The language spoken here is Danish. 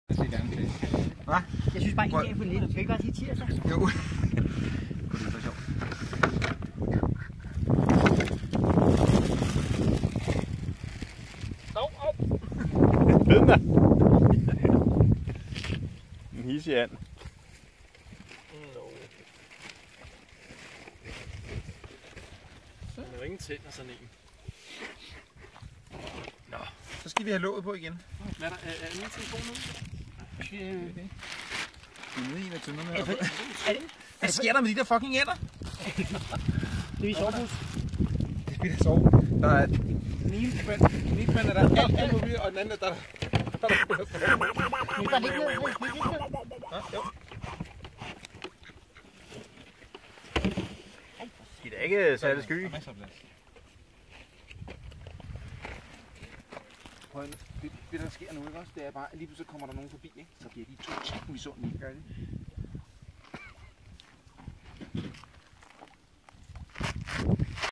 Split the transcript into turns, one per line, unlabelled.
Hvad?
Jeg synes bare, I gav for lidt. Skal I ikke bare sige tirsdag?
Jo. Kunne det være sjovt.
Ved den en hissig and.
Der er jo ingen tænder sådan en.
Nå, så skal vi have låget på igen.
Hvad er der? Er min telefon nu?
Okay. Vi er nede i en af tønderne her. Hvad sker der med de der fucking ænder?
Det er i sovebus.
Det bliver da sove. Der er den ene spand er der alt muligt, og den anden er der.
Vi går lidt ned.
Jo.
De er da ikke særlig sky.
Der er masser af plads. Prøv at det der sker nu, ikke også? Det er bare, at lige pludselig kommer der nogen forbi, ikke? Så bliver de totalt misundelige. Gør det?